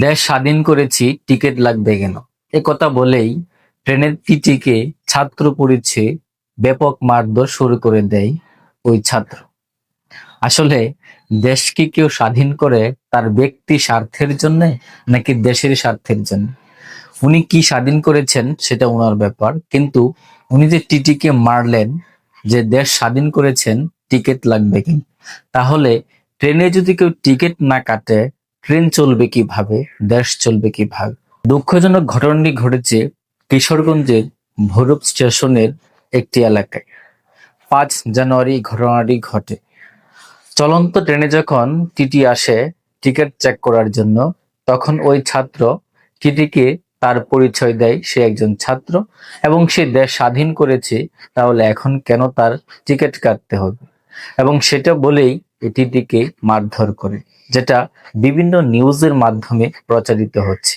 দেশ স্বাধীন করেছি, টিকিট লাগবে কেন? এ কথা বলেই ট্রেনের টিটিকে ছাত্র পড়েছে ব্যাপক মারধর শুরু করে দেয় ওই ছাত্র। আসলে দেশ কি কেউ স্বাধীন করে তার ব্যক্তি স্বার্থের জন্য নাকি দেশের স্বার্থের জন্য? উনি কি স্বাধীন করেছেন সেটা ওনার ব্যাপার, কিন্তু উনি যে টিটিকে মারলেন, যে দেশ স্বাধীন করেছেন টিকিট লাগবে কি, তাহলে ট্রেনে যদি কেউ টিকিট না কাটে ট্রেন চলবে কিভাবে, দেশ চলবে কিভাবে? দুঃখজনক ঘটনাটি ঘটেছে কিশোরগঞ্জের ভৈরব স্টেশনের একটি এলাকায়। 5 জানুয়ারি ঘটনাটি ঘটে। চলন্ত ট্রেনে যখন টিটি আসে টিকিট চেক করার জন্য, তখন ওই ছাত্র টিটিকে তার পরিচয় দেয় সে একজন ছাত্র এবং সে দেশ স্বাধীন করেছে, তাহলে এখন কেন তার টিকিট কাটতে হবে, এবং সেটা বলেই এই টিটিকে মারধর করে, যেটা বিভিন্ন নিউজের মাধ্যমে প্রচারিত হচ্ছে।